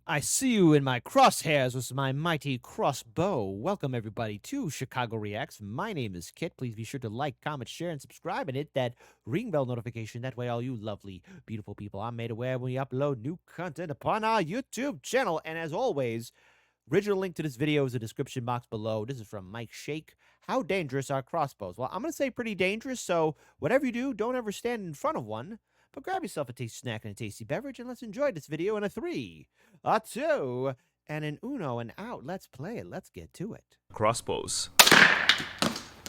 I see you in my crosshairs with my mighty crossbow. Welcome, everybody, to Chicago Reacts. My name is Kit. Please be sure to like, comment, share, and subscribe, and hit that ring bell notification. That way, all you lovely, beautiful people are made aware when we upload new content upon our YouTube channel. And as always, original link to this video is in the description box below. This is from Mike Shake. How dangerous are crossbows? Well, I'm going to say pretty dangerous, so whatever you do, don't ever stand in front of one. But grab yourself a tasty snack and a tasty beverage, and let's enjoy this video in a 3, a 2, and an uno, and out. Let's play it. Let's get to it. Crossbows.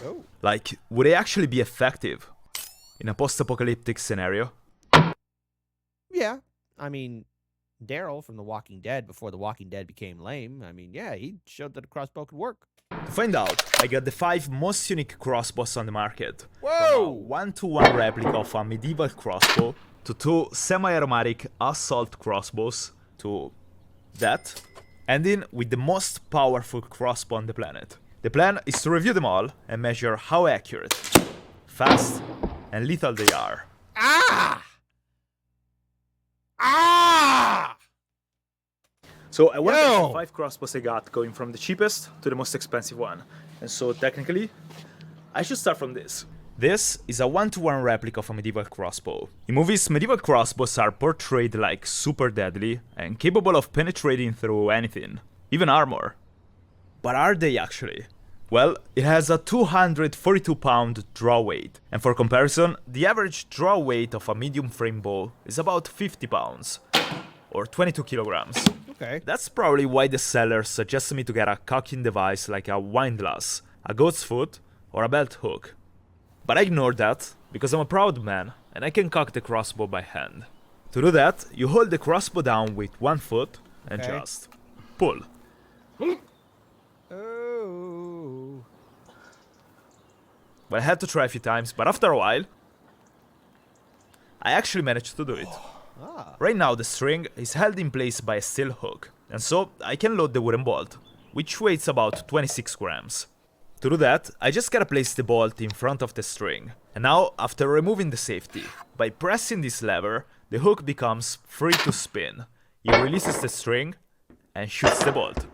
Oh. Like, would they actually be effective in a post-apocalyptic scenario? Yeah. I mean, Daryl from The Walking Dead, before The Walking Dead became lame, I mean, yeah, he showed that a crossbow could work. To find out, I got the 5 most unique crossbows on the market. Whoa! From a 1-to-1 replica of a medieval crossbow, to 2 semi-automatic assault crossbows, to that, ending with the most powerful crossbow on the planet. The plan is to review them all and measure how accurate, fast, and lethal they are. Ah! Ah! So I want to test the 5 crossbows I got, going from the cheapest to the most expensive one. And so technically, I should start from this. This is a 1-to-1 replica of a medieval crossbow. In movies, medieval crossbows are portrayed like super deadly and capable of penetrating through anything, even armor. But are they actually? Well, it has a 242-pound draw weight, and for comparison, the average draw weight of a medium frame bow is about 50 pounds, or 22 kilograms. Okay. That's probably why the seller suggested me to get a cocking device like a wine glass, a goat's foot, or a belt hook. But I ignored that, because I'm a proud man, and I can cock the crossbow by hand. To do that, you hold the crossbow down with one foot, and just pull. Oh. Well, I had to try a few times, but after a while, I actually managed to do it. Ah. Right now the string is held in place by a steel hook, and so I can load the wooden bolt, which weighs about 26 grams. To do that, I just gotta place the bolt in front of the string. And now, after removing the safety, by pressing this lever, the hook becomes free to spin. It releases the string and shoots the bolt.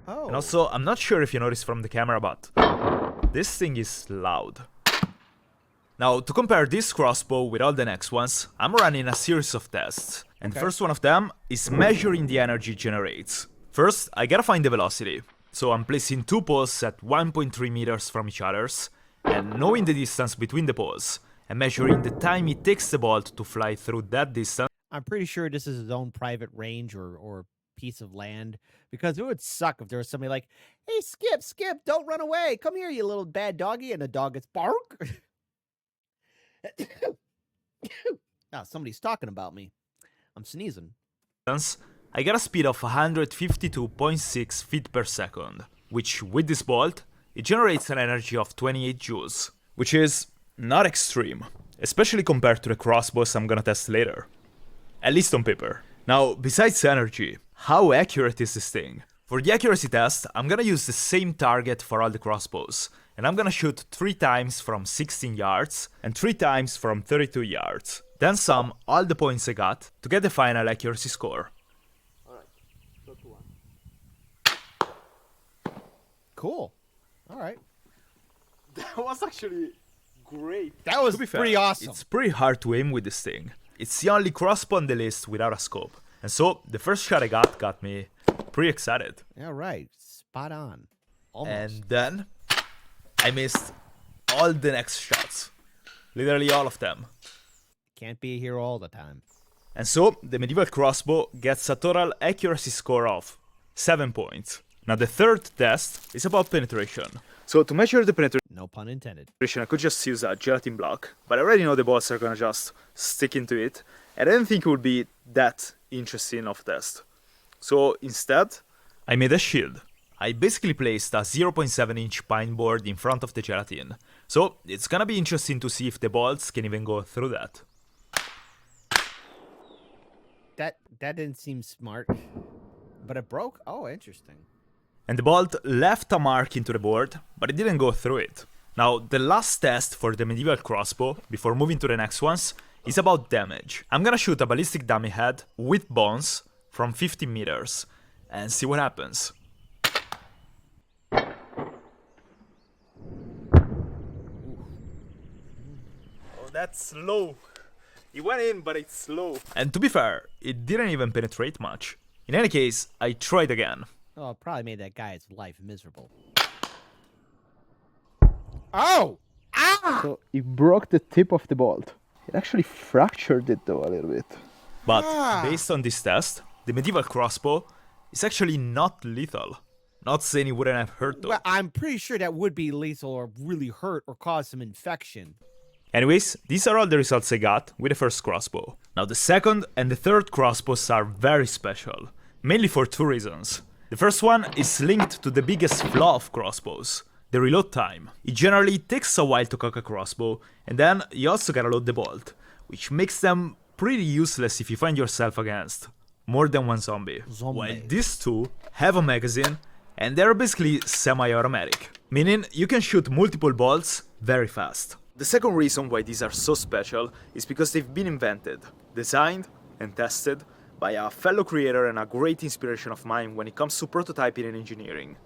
Oh. And also, I'm not sure if you noticed from the camera, but this thing is loud. Now, to compare this crossbow with all the next ones, I'm running a series of tests. And the first one of them is measuring the energy it generates. First, I gotta find the velocity. So I'm placing 2 poles at 1.3 meters from each other's, and knowing the distance between the poles, and measuring the time it takes the bolt to fly through that distance. I'm pretty sure this is his own private range or piece of land, because it would suck if there was somebody like, hey, Skip, don't run away. Come here, you little bad doggy. And the dog gets bark. Now, somebody's talking about me. I'm sneezing. I got a speed of 152.6 feet per second, which with this bolt, it generates an energy of 28 joules, which is not extreme, especially compared to the crossbows I'm gonna test later. At least on paper. Now, besides energy, how accurate is this thing? For the accuracy test, I'm gonna use the same target for all the crossbows, and I'm gonna shoot 3 times from 16 yards and 3 times from 32 yards. Then sum all the points I got to get the final accuracy score. Cool. All right. That was actually great. That was pretty awesome. It's pretty hard to aim with this thing. It's the only crossbow on the list without a scope. And so, the first shot I got me pretty excited. All right. Spot on. Almost. And then, I missed all the next shots. Literally all of them. Can't be here all the time. And so, the medieval crossbow gets a total accuracy score of 7 points. Now the third test is about penetration. So to measure the penetration, no pun intended, I could just use a gelatin block, but I already know the bolts are gonna just stick into it, and I didn't think it would be that interesting of a test. So instead, I made a shield. I basically placed a 0.7 inch pine board in front of the gelatin. So it's gonna be interesting to see if the bolts can even go through that. That didn't seem smart, but it broke. Oh, interesting. And the bolt left a mark into the board, but it didn't go through it. Now, the last test for the medieval crossbow, before moving to the next ones, is about damage. I'm gonna shoot a ballistic dummy head with bones from 50 meters and see what happens. Oh, that's slow. It went in, but it's slow. And to be fair, it didn't even penetrate much. In any case, I tried again. Oh, it probably made that guy's life miserable. Oh! Ah! So it broke the tip of the bolt. It actually fractured it though a little bit. But based on this test, the medieval crossbow is actually not lethal. Not saying it wouldn't have hurt though. Well, I'm pretty sure that would be lethal or really hurt or cause some infection. Anyways, these are all the results I got with the first crossbow. Now the second and the third crossbows are very special, mainly for two reasons. The first one is linked to the biggest flaw of crossbows, the reload time. It generally takes a while to cock a crossbow, and then you also gotta load the bolt, which makes them pretty useless if you find yourself against more than one zombie. While these two have a magazine, and they're basically semi-automatic, meaning you can shoot multiple bolts very fast. The second reason why these are so special is because they've been invented, designed, and tested by a fellow creator and a great inspiration of mine when it comes to prototyping and engineering,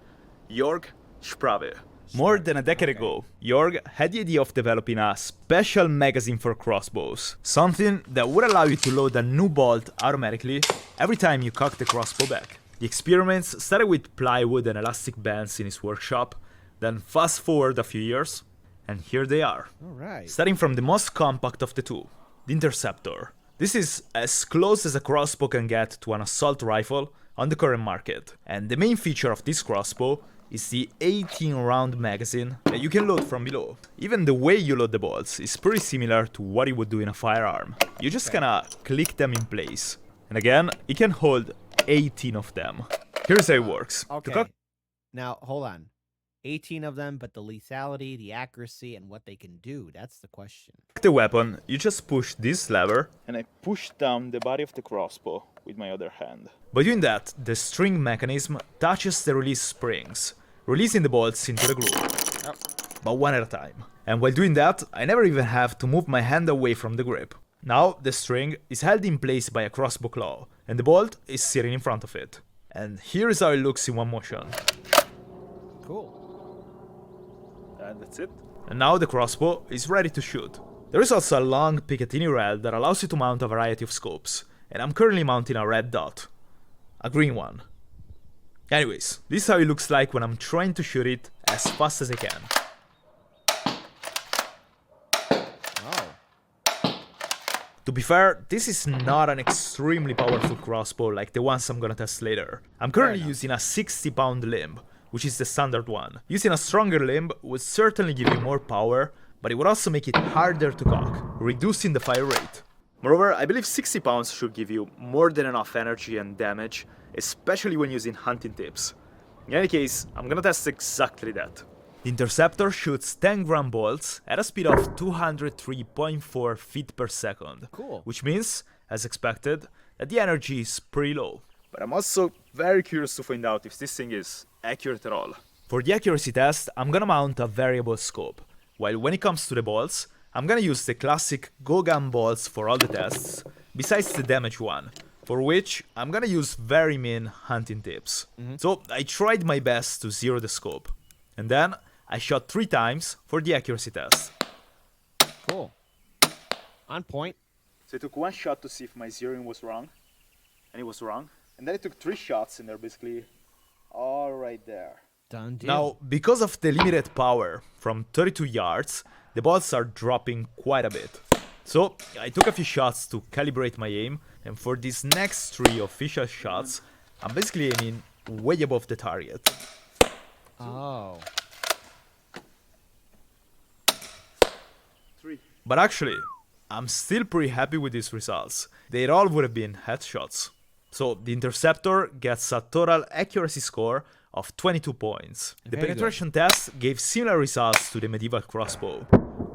Jörg Sprave. More than a decade ago, Jörg had the idea of developing a special magazine for crossbows, something that would allow you to load a new bolt automatically every time you cock the crossbow back. The experiments started with plywood and elastic bands in his workshop, then fast forward a few years, and here they are. All right. Starting from the most compact of the two, the Interceptor. This is as close as a crossbow can get to an assault rifle on the current market. And the main feature of this crossbow is the 18-round magazine that you can load from below. Even the way you load the bolts is pretty similar to what you would do in a firearm. You just kinda click them in place. And again, it can hold 18 of them. Here's how it works. Okay. Now, hold on. 18 of them, but the lethality, the accuracy, and what they can do, that's the question. The weapon, you just push this lever, and I push down the body of the crossbow with my other hand. By doing that, the string mechanism touches the release springs, releasing the bolts into the groove, but one at a time. And while doing that, I never even have to move my hand away from the grip. Now, the string is held in place by a crossbow claw, and the bolt is sitting in front of it. And here is how it looks in one motion. Cool. And that's it. And now the crossbow is ready to shoot. There is also a long Picatinny rail that allows you to mount a variety of scopes, and I'm currently mounting a red dot. A green one. Anyways, this is how it looks like when I'm trying to shoot it as fast as I can. Oh. To be fair, this is not an extremely powerful crossbow like the ones I'm gonna test later. I'm currently using a 60-pound limb, which is the standard one. Using a stronger limb would certainly give you more power, but it would also make it harder to cock, reducing the fire rate. Moreover, I believe 60 pounds should give you more than enough energy and damage, especially when using hunting tips. In any case, I'm gonna test exactly that. The Interceptor shoots 10-gram bolts at a speed of 203.4 feet per second. Cool. Which means, as expected, that the energy is pretty low. But I'm also very curious to find out if this thing is accurate at all. For the accuracy test, I'm gonna mount a variable scope, while when it comes to the bolts, I'm gonna use the classic go gun bolts for all the tests, besides the damage one, for which I'm gonna use very mean hunting tips. So I tried my best to zero the scope, and then I shot 3 times for the accuracy test. Cool. On point. So I took 1 shot to see if my zeroing was wrong, and it was wrong. And then I took 3 shots, and they're basically all right there. Done deal. Now, because of the limited power from 32 yards, the bolts are dropping quite a bit. So I took a few shots to calibrate my aim, and for these next 3 official shots, I'm basically aiming way above the target. Oh. 3. But actually, I'm still pretty happy with these results. They all would have been headshots. So the Interceptor gets a total accuracy score of 22 points. The Very penetration test gave similar results to the medieval crossbow.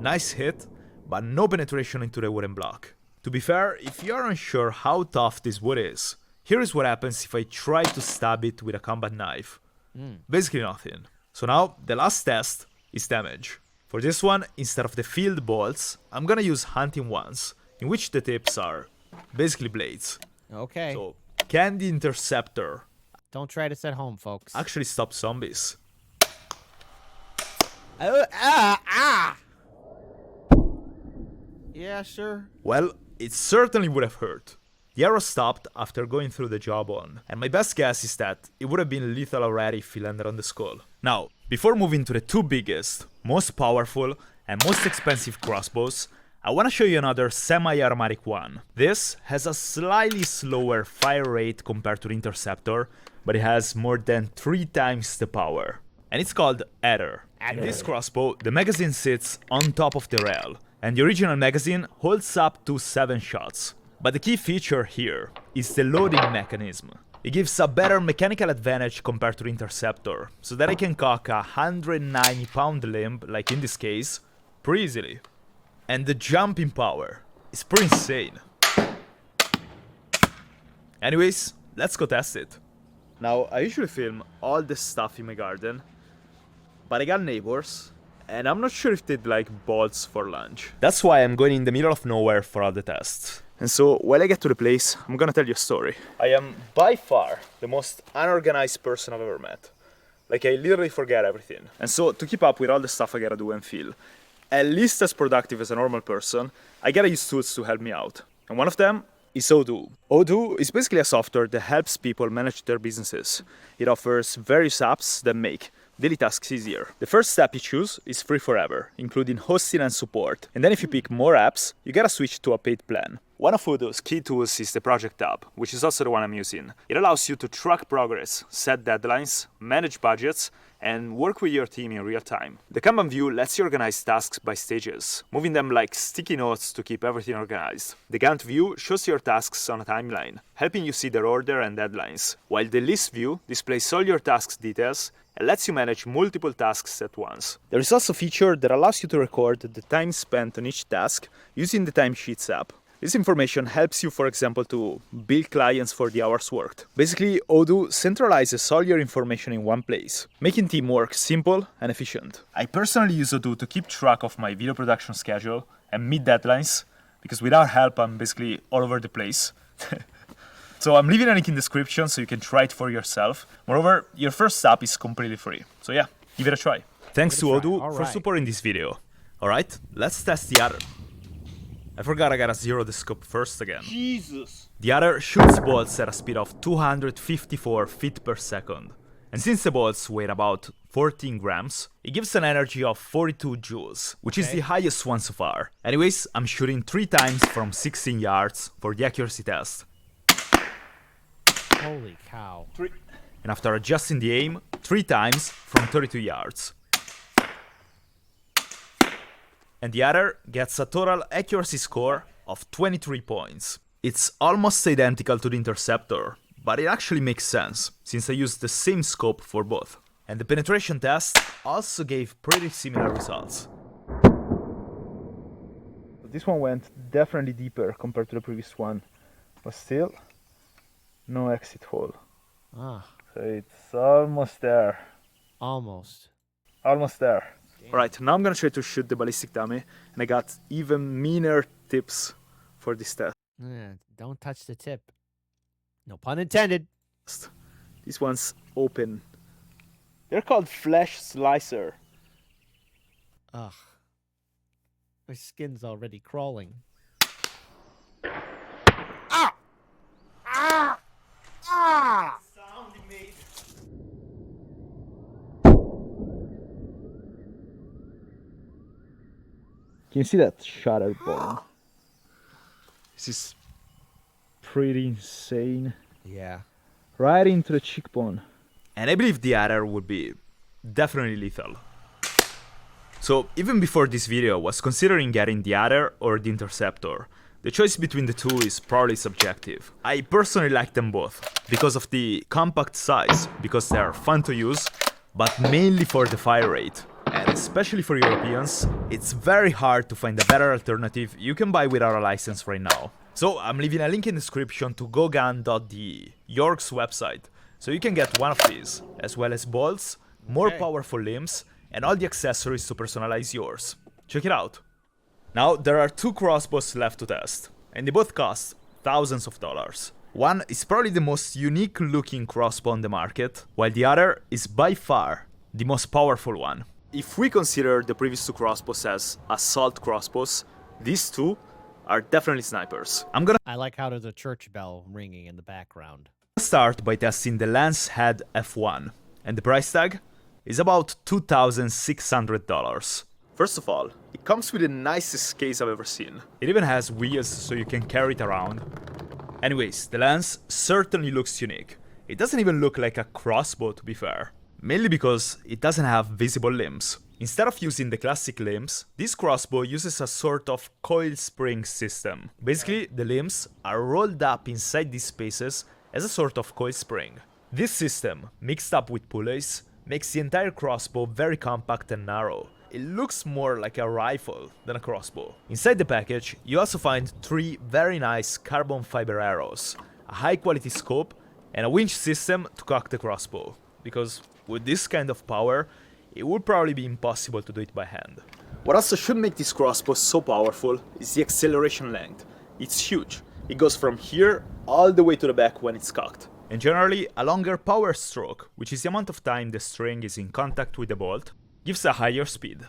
Nice hit, but no penetration into the wooden block. To be fair, if you are unsure how tough this wood is, here is what happens if I try to stab it with a combat knife. Basically nothing. So now, the last test is damage. For this one, instead of the field bolts, I'm gonna use hunting ones, in which the tips are basically blades. Okay. So, can the Interceptor Don't try this at home, folks. actually stop zombies? Yeah, sure. Well, it certainly would have hurt. The arrow stopped after going through the jawbone, and my best guess is that it would have been lethal already if he landed on the skull. Now, before moving to the two biggest, most powerful, and most expensive crossbows, I want to show you another semi-automatic one. This has a slightly slower fire rate compared to the Interceptor, but it has more than 3 times the power. And it's called Adder. In this crossbow, the magazine sits on top of the rail, and the original magazine holds up to 7 shots. But the key feature here is the loading mechanism. It gives a better mechanical advantage compared to the Interceptor, so that I can cock a 190-pound limb, like in this case, pretty easily. And the jumping power is pretty insane. Anyways, let's go test it. Now, I usually film all this stuff in my garden, but I got neighbors, and I'm not sure if they'd like bolts for lunch. That's why I'm going in the middle of nowhere for all the tests. And so, while I get to the place, I'm gonna tell you a story. I am by far the most unorganized person I've ever met. Like, I literally forget everything. And so, to keep up with all the stuff I gotta do and feel at least as productive as a normal person, I gotta use tools to help me out. And one of them is Odoo. Odoo is basically a software that helps people manage their businesses. It offers various apps that make daily tasks easier. The first step you choose is free forever, including hosting and support. And then if you pick more apps, you gotta switch to a paid plan. One of Odoo's key tools is the Project tab, which is also the one I'm using. It allows you to track progress, set deadlines, manage budgets, and work with your team in real time. The Kanban view lets you organize tasks by stages, moving them like sticky notes to keep everything organized. The Gantt view shows your tasks on a timeline, helping you see their order and deadlines, while the list view displays all your tasks details and lets you manage multiple tasks at once. There is also a feature that allows you to record the time spent on each task using the Timesheets app. This information helps you, for example, to bill clients for the hours worked. Basically, Odoo centralizes all your information in one place, making teamwork simple and efficient. I personally use Odoo to keep track of my video production schedule and meet deadlines, because without help, I'm basically all over the place. So I'm leaving a link in the description so you can try it for yourself. Moreover, your first app is completely free. So yeah, give it a try. Thanks to Odoo for supporting this video. Alright, let's test the other. I forgot I gotta zero the scope first again. Jesus! The other shoots bolts at a speed of 254 feet per second. And since the bolts weigh about 14 grams, it gives an energy of 42 joules, which is the highest one so far. Anyways, I'm shooting 3 times from 16 yards for the accuracy test. Holy cow. And after adjusting the aim, 3 times from 32 yards. And the other gets a total accuracy score of 23 points. It's almost identical to the Interceptor, but it actually makes sense, since I used the same scope for both. And the penetration test also gave pretty similar results. This one went definitely deeper compared to the previous one, but still, no exit hole. Ah, So it's almost there. almost. Almost there. Alright, now I'm gonna try to shoot the ballistic dummy, and I got even meaner tips for this test. Yeah, don't touch the tip. No pun intended. This one's open. They're called flesh slicer. Ugh. My skin's already crawling. Ah! Ah! Ah! Sound he made. Can you see that shattered bone? This is pretty insane. Yeah. Right into the cheekbone. And I believe the other would be definitely lethal. So even before this video, I was considering getting the other or the Interceptor. The choice between the two is probably subjective. I personally like them both, because of the compact size, because they are fun to use, but mainly for the fire rate. And especially for Europeans, it's very hard to find a better alternative you can buy without a license right now. So I'm leaving a link in the description to gogun.de, York's website, so you can get one of these, as well as bolts, more powerful limbs, and all the accessories to personalize yours. Check it out. Now, there are two crossbows left to test, and they both cost thousands of dollars. One is probably the most unique looking crossbow on the market, while the other is by far the most powerful one. If we consider the previous two crossbows as assault crossbows, these two are definitely snipers. I like how there's a church bell ringing in the background. Start by testing the Lancehead F1, and the price tag is about $2,600. First of all, it comes with the nicest case I've ever seen. It even has wheels so you can carry it around. Anyways, the lance certainly looks unique. It doesn't even look like a crossbow, to be fair. Mainly because it doesn't have visible limbs. Instead of using the classic limbs, this crossbow uses a sort of coil spring system. Basically, the limbs are rolled up inside these spaces as a sort of coil spring. This system, mixed up with pulleys, makes the entire crossbow very compact and narrow. It looks more like a rifle than a crossbow. Inside the package, you also find 3 very nice carbon fiber arrows, a high quality scope, and a winch system to cock the crossbow. Because with this kind of power, it would probably be impossible to do it by hand. What also should make this crossbow so powerful is the acceleration length. It's huge. It goes from here all the way to the back when it's cocked. And generally, a longer power stroke, which is the amount of time the string is in contact with the bolt, gives a higher speed.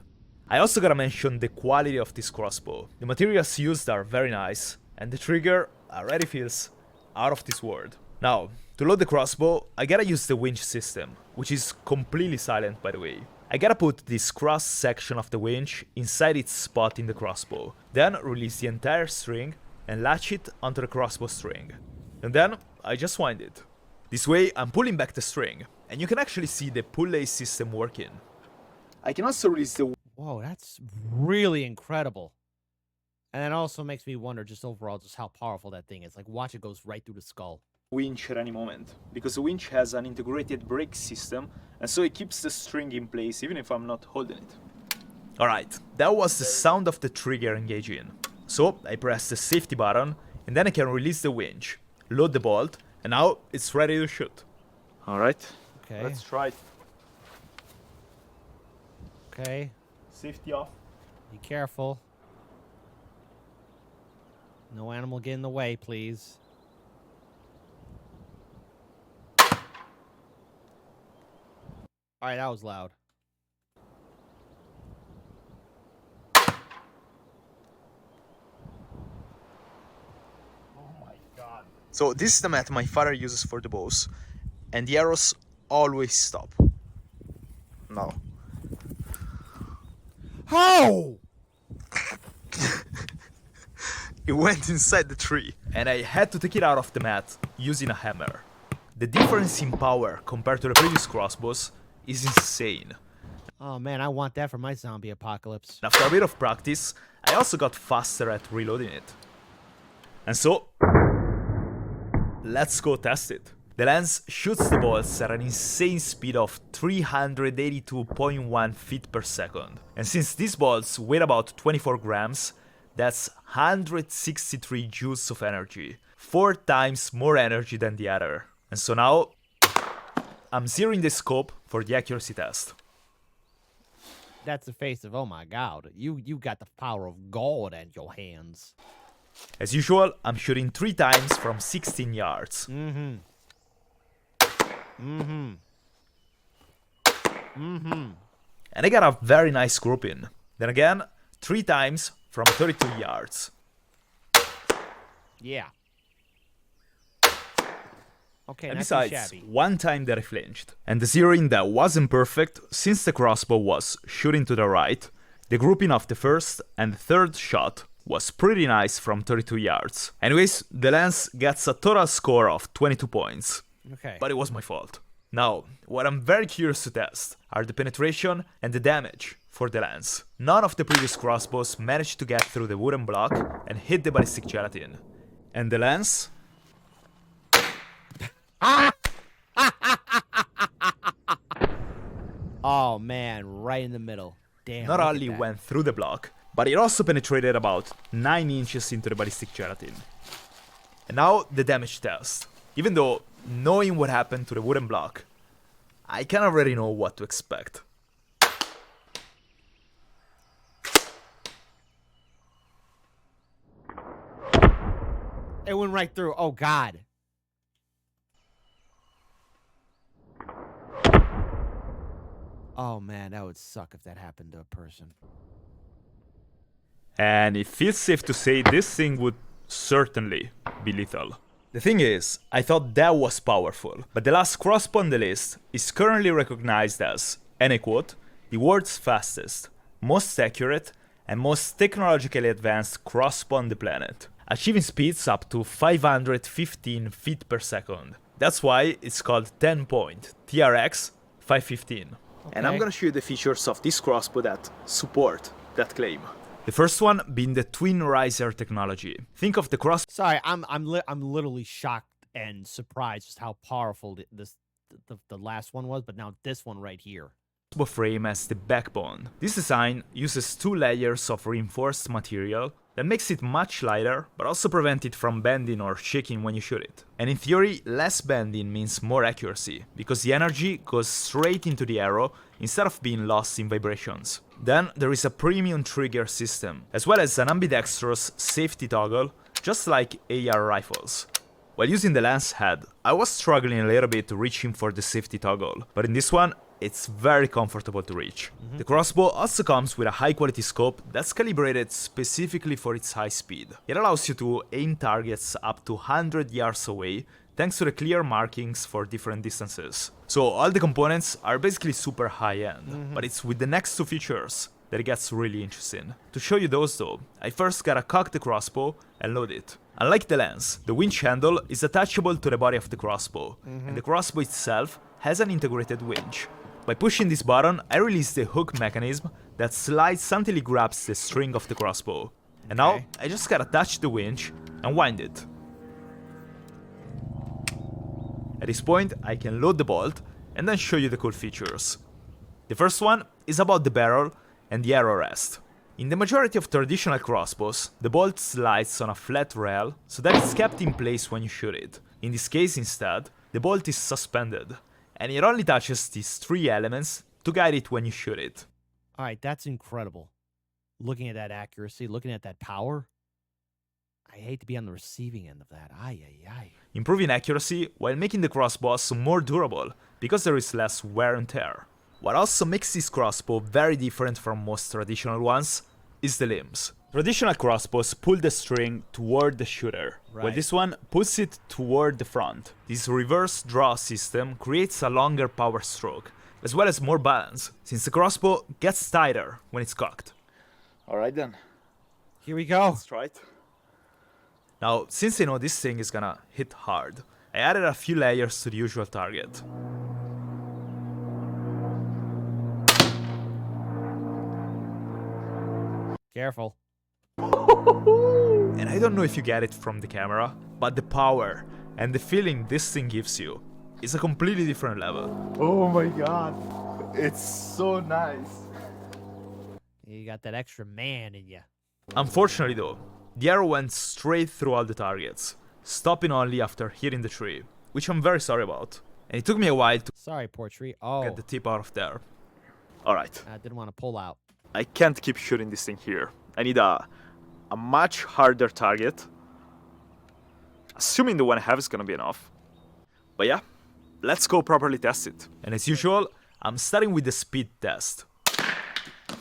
I also gotta mention the quality of this crossbow. The materials used are very nice, and the trigger already feels out of this world. Now, to load the crossbow, I gotta use the winch system, which is completely silent by the way. I gotta put this cross section of the winch inside its spot in the crossbow, then release the entire string and latch it onto the crossbow string. And then I just wind it. This way I'm pulling back the string, and you can actually see the pulley system working. I can also release the... Whoa, that's really incredible. And it also makes me wonder just overall just how powerful that thing is. Like, watch, it goes right through the skull. Winch at any moment, because the winch has an integrated brake system, and so it keeps the string in place even if I'm not holding it. Alright, that was the sound of the trigger engaging. So I press the safety button, and then I can release the winch, load the bolt, and now it's ready to shoot. Alright, Okay. let's try it. Okay. Safety off. Be careful. No animal get in the way, please. Alright, that was loud. Oh my god. So this is the method my father uses for the bows, and the arrows always stop. Now. How? It went inside the tree, and I had to take it out of the mat using a hammer. The difference in power compared to the previous crossbows is insane. Oh man, I want that for my zombie apocalypse. After a bit of practice, I also got faster at reloading it. And so, let's go test it. The lance shoots the bolts at an insane speed of 382.1 feet per second. And since these bolts weigh about 24 grams, that's 163 joules of energy. 4 times more energy than the other. And so now, I'm zeroing the scope for the accuracy test. That's the face of, oh my god, you got the power of God in your hands. As usual, I'm shooting 3 times from 16 yards. And And I got a very nice grouping. Then again, 3 times from 32 yards. Yeah. Okay, And not too besides, shabby. 1 time that I flinched. And the zeroing that wasn't perfect, since the crossbow was shooting to the right, the grouping of the first and third shot was pretty nice from 32 yards. Anyways, the lance gets a total score of 22 points. Okay. But it was my fault. Now, what I'm very curious to test are the penetration and the damage for the lance. None of the previous crossbows managed to get through the wooden block and hit the ballistic gelatin. And the lance? Oh man, right in the middle. Damn. Not look at only that. went through the block, but it also penetrated about 9 inches into the ballistic gelatin. And now the damage test. Even though, knowing what happened to the wooden block, I kind of already know what to expect. It went right through. Oh, God. Oh, man, that would suck if that happened to a person. And it feels safe to say this thing would certainly be lethal. The thing is, I thought that was powerful, but the last crossbow on the list is currently recognized as, and I quote, the world's fastest, most accurate, and most technologically advanced crossbow on the planet, achieving speeds up to 515 feet per second. That's why it's called TenPoint TRX 515. And I'm gonna show you the features of this crossbow that support that claim. The first one being the twin riser technology. Think of the Sorry, I'm literally shocked and surprised just how powerful the last one was, but now this one right here. crossbow frame as the backbone. This design uses 2 layers of reinforced material that makes it much lighter, but also prevent it from bending or shaking when you shoot it. And in theory, less bending means more accuracy, because the energy goes straight into the arrow instead of being lost in vibrations. Then there is a premium trigger system, as well as an ambidextrous safety toggle, just like AR rifles. While using the Lancehead, I was struggling a little bit reaching for the safety toggle, but in this one, it's very comfortable to reach. The crossbow also comes with a high quality scope that's calibrated specifically for its high speed. It allows you to aim targets up to 100 yards away thanks to the clear markings for different distances. So all the components are basically super high end, but it's with the next 2 features that it gets really interesting. To show you those though, I first gotta cock the crossbow and load it. Unlike the lens, the winch handle is attachable to the body of the crossbow, and the crossbow itself has an integrated winch. By pushing this button, I release the hook mechanism that slides until it grabs the string of the crossbow. And now, I just gotta touch the winch and wind it. At this point, I can load the bolt and then show you the cool features. The first one is about the barrel and the arrow rest. In the majority of traditional crossbows, the bolt slides on a flat rail so that it's kept in place when you shoot it. In this case instead, the bolt is suspended, and it only touches these 3 elements to guide it when you shoot it. Alright, that's incredible. Looking at that accuracy, looking at that power, I hate to be on the receiving end of that. Ay. Improving accuracy while making the crossbows more durable, because there is less wear and tear. What also makes this crossbow very different from most traditional ones is the limbs. Traditional crossbows pull the string toward the shooter, while this one pulls it toward the front. This reverse draw system creates a longer power stroke, as well as more balance, since the crossbow gets tighter when it's cocked. Alright then. Here we go. Let's try it. Now, since I know this thing is gonna hit hard, I added a few layers to the usual target. Careful. And I don't know if you get it from the camera, but the power and the feeling this thing gives you is a completely different level. Oh my god. It's so nice. You got that extra man in you. Unfortunately though, the arrow went straight through all the targets, stopping only after hitting the tree, which I'm very sorry about. And it took me a while to Sorry, poor tree. Oh, get the tip out of there. Alright. I didn't want to pull out. I can't keep shooting this thing here. I need a much harder target. Assuming the one I have is gonna be enough. But yeah, let's go properly test it. And as usual, I'm starting with the speed test.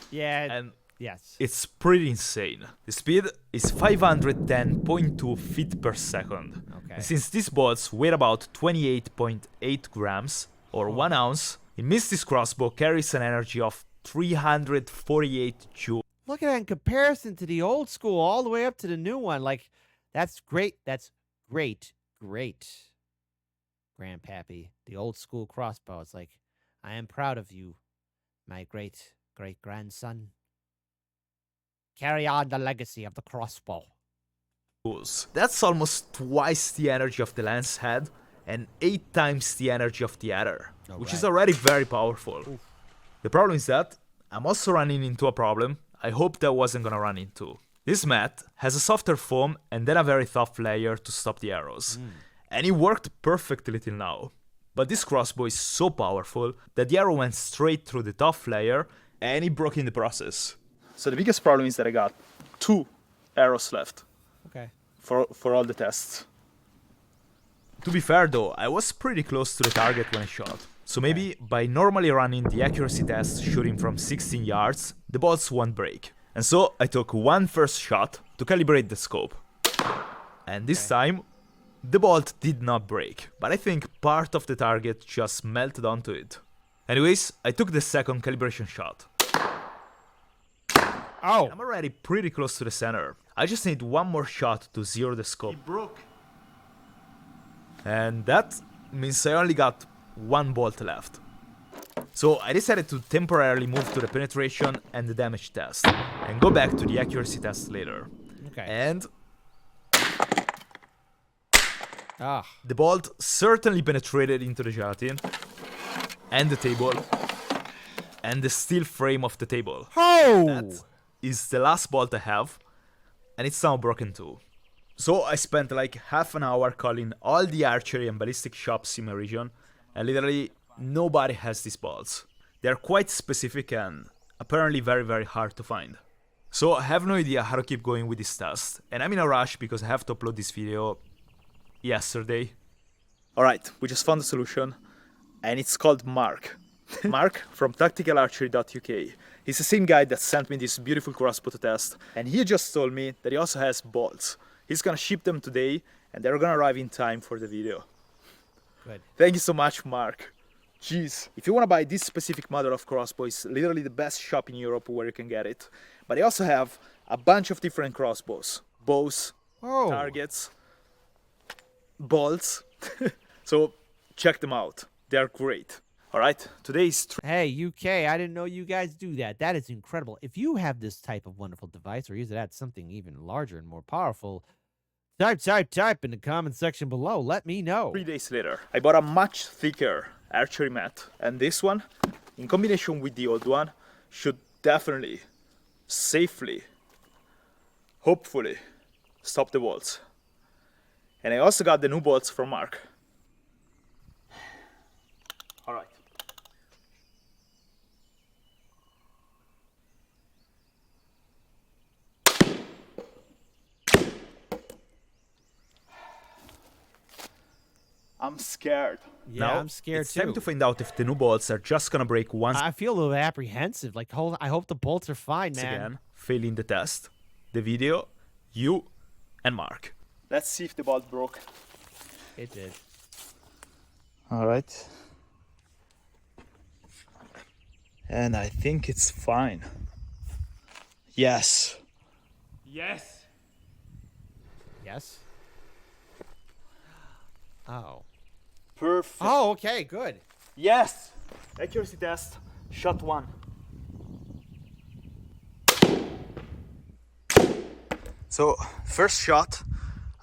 Yeah, And yes. it's pretty insane. The speed is 510.2 feet per second. Okay. And since these bolts weigh about 28.8 grams, or 1 ounce, it means this crossbow carries an energy of 348 joules. Look at that in comparison to the old school all the way up to the new one. Like, that's great. That's great. Grandpappy, the old school crossbow. It's like, I am proud of you, my great-grandson. Carry on the legacy of the crossbow. That's almost twice the energy of the Lancehead and 8 times the energy of the other, which is already very powerful. Oof. The problem is that I'm also running into a problem I hoped I wasn't gonna run into. This mat has a softer foam and then a very tough layer to stop the arrows. And it worked perfectly till now. But this crossbow is so powerful that the arrow went straight through the tough layer and it broke in the process. So the biggest problem is that I got 2 arrows left. Okay. for all the tests. To be fair though, I was pretty close to the target when I shot. So maybe by normally running the accuracy test shooting from 16 yards, the bolts won't break. And so I took one first shot to calibrate the scope. And this time, the bolt did not break, but I think part of the target just melted onto it. Anyways, I took the second calibration shot. Oh! And I'm already pretty close to the center. I just need one more shot to zero the scope. It broke. And that means I only got one bolt left. So I decided to temporarily move to the penetration and the damage test, and go back to the accuracy test later. Okay. And Ah. the bolt certainly penetrated into the gelatin, and the table, and the steel frame of the table. Oh! That is the last bolt I have, and it's now broken too. So I spent like half an hour calling all the archery and ballistic shops in my region, and literally nobody has these bolts. They're quite specific and apparently very hard to find. So I have no idea how to keep going with this test, and I'm in a rush because I have to upload this video yesterday. Alright, we just found a solution, and it's called Mark. Mark from tacticalarchery.uk. He's the same guy that sent me this beautiful crossbow to test, and he just told me that he also has bolts. He's gonna ship them today, and they're gonna arrive in time for the video. Good. Thank you so much, Mark. Jeez. If you wanna buy this specific model of crossbow, it's literally the best shop in Europe where you can get it. But they also have a bunch of different crossbows. Bows, Oh. targets, bolts. So check them out. They're great. Alright, today's Hey, UK, I didn't know you guys do that. That is incredible. If you have this type of wonderful device or use it at something even larger and more powerful, type in the comment section below. Let me know. 3 days later, I bought a much thicker archery mat, and this one, in combination with the old one, should definitely, safely, hopefully, stop the bolts. And I also got the new bolts from Mark. Alright. I'm scared. Yeah, Now, I'm scared it's too. time to find out if the new bolts are just gonna break once I feel a little apprehensive. Like, I hope the bolts are fine, man. again, failing the test, the video, you, and Mark. Let's see if the bolt broke. It did. All right. And I think it's fine. Yes. Yes. Yes? Oh. Perfect. Oh, okay, good. Yes. Accuracy test, shot 1. So, first shot,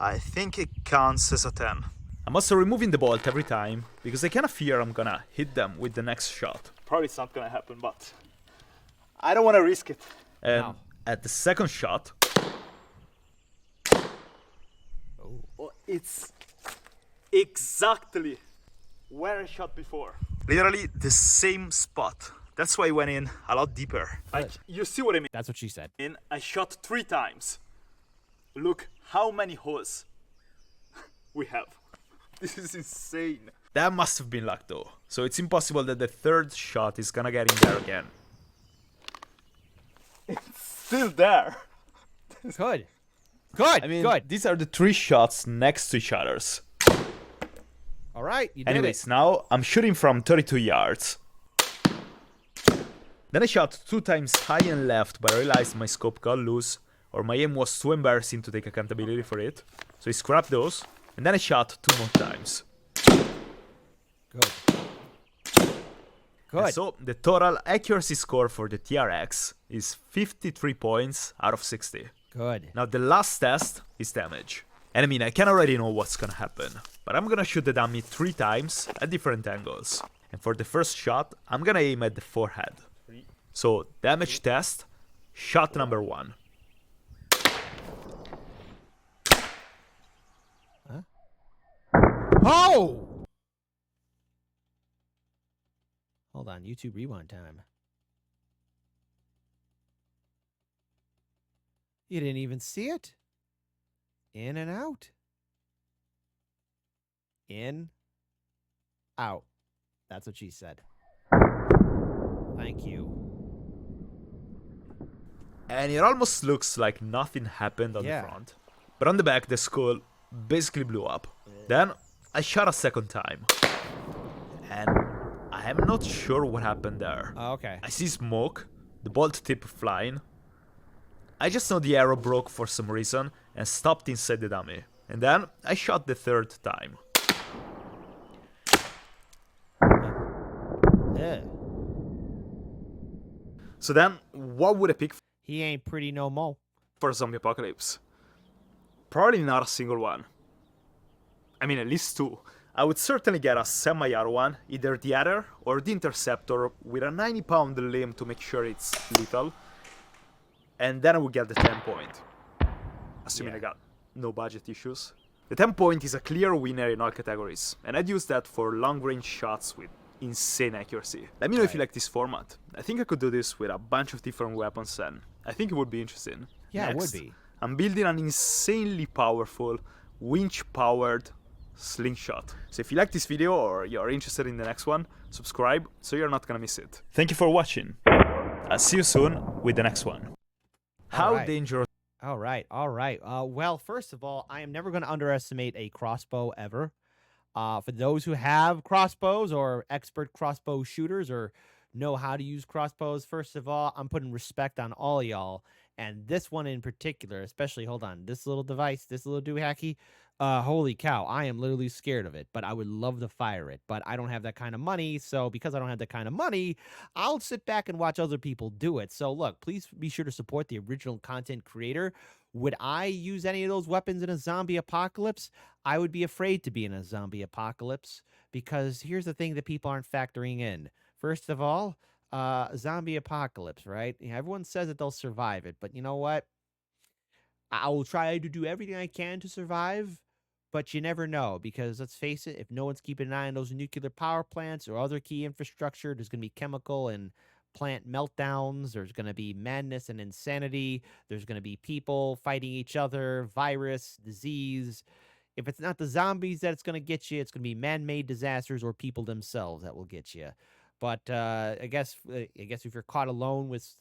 I think it counts as a 10. I'm also removing the bolt every time, because I kind of fear I'm gonna hit them with the next shot. Probably it's not gonna happen, but I don't want to risk it. And No. at the second shot, Oh. it's exactly where I shot before. Literally the same spot. That's why I went in a lot deeper. Like, you see what I mean? That's what she said. I shot 3 times. Look how many holes we have. This is insane. That must have been luck though. So it's impossible that the third shot is gonna get in there again. It's still there. Good. Good. I mean, good. these are the 3 shots next to each other. All right, you did Anyways, now I'm shooting from 32 yards. Then I shot 2 times high and left, but I realized my scope got loose, or my aim was too embarrassing to take accountability for it. So I scrapped those, and then I shot 2 more times. Good. And Good. so the total accuracy score for the TRX is 53 points out of 60. Good. Now the last test is damage. And I mean, I can already know what's gonna happen, but I'm gonna shoot the dummy 3 times at different angles. And for the first shot, I'm gonna aim at the forehead. So damage test, shot number 1. Oh! Hold on, YouTube rewind time. You didn't even see it? In and out. In, out. That's what she said. Thank you. And it almost looks like nothing happened on the front. But on the back, the skull basically blew up. Then I shot a second time. And I am not sure what happened there. Oh, okay. I see smoke, the bolt tip flying. I just know the arrow broke for some reason and stopped inside the dummy. And then I shot the third time. Yeah. So then, what would I pick He ain't pretty no more. for zombie apocalypse? Probably not a single one. I mean, at least two. I would certainly get a semi-auto one, either the Adder or the Interceptor with a 90-pound limb to make sure it's lethal. And then I would get the TenPoint, assuming I got no budget issues. The TenPoint is a clear winner in all categories, and I'd use that for long-range shots with insane accuracy. Let me know if you like this format. I think I could do this with a bunch of different weapons, and I think it would be interesting. Yeah, Next, it would be. I'm building an insanely powerful, winch-powered slingshot. So if you like this video or you're interested in the next one, subscribe so you're not gonna miss it. Thank you for watching. I'll see you soon with the next one. How dangerous? All right. Well, first of all, I am never going to underestimate a crossbow ever. For those who have crossbows or expert crossbow shooters or know how to use crossbows, first of all, I'm putting respect on all y'all. And this one in particular, especially, hold on, this little device, this little doohickey, holy cow, I am literally scared of it, but I would love to fire it. But I don't have that kind of money, so because I don't have that kind of money, I'll sit back and watch other people do it. So look, please be sure to support the original content creator. Would I use any of those weapons in a zombie apocalypse? I would be afraid to be in a zombie apocalypse because here's the thing that people aren't factoring in. First of all, zombie apocalypse, right? Everyone says that they'll survive it, but you know what? I will try to do everything I can to survive, but you never know because let's face it, if no one's keeping an eye on those nuclear power plants or other key infrastructure, there's going to be chemical and plant meltdowns. There's going to be madness and insanity. There's going to be people fighting each other, virus, disease. If it's not the zombies that's going to get you, it's going to be man-made disasters or people themselves that will get you. But I guess if you're caught alone with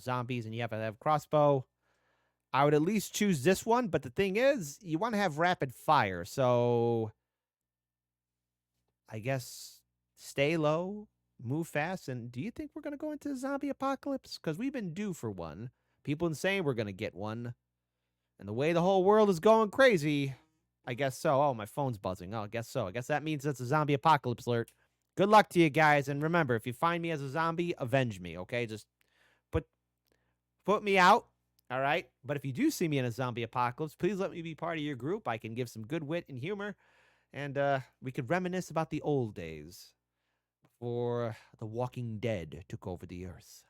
zombies and you have to have a crossbow, I would at least choose this one. But the thing is, you want to have rapid fire, so I guess stay low, move fast. And do you think we're gonna go into a zombie apocalypse? Because we've been due for one. People been saying we're gonna get one, and the way the whole world is going crazy, I guess so. Oh, my phone's buzzing. Oh, I guess so. I guess that means it's a zombie apocalypse alert. Good luck to you guys, and remember, if you find me as a zombie, avenge me, okay? Just put me out, all right? But if you do see me in a zombie apocalypse, please let me be part of your group. I can give some good wit and humor, and we could reminisce about the old days before the Walking Dead took over the earth.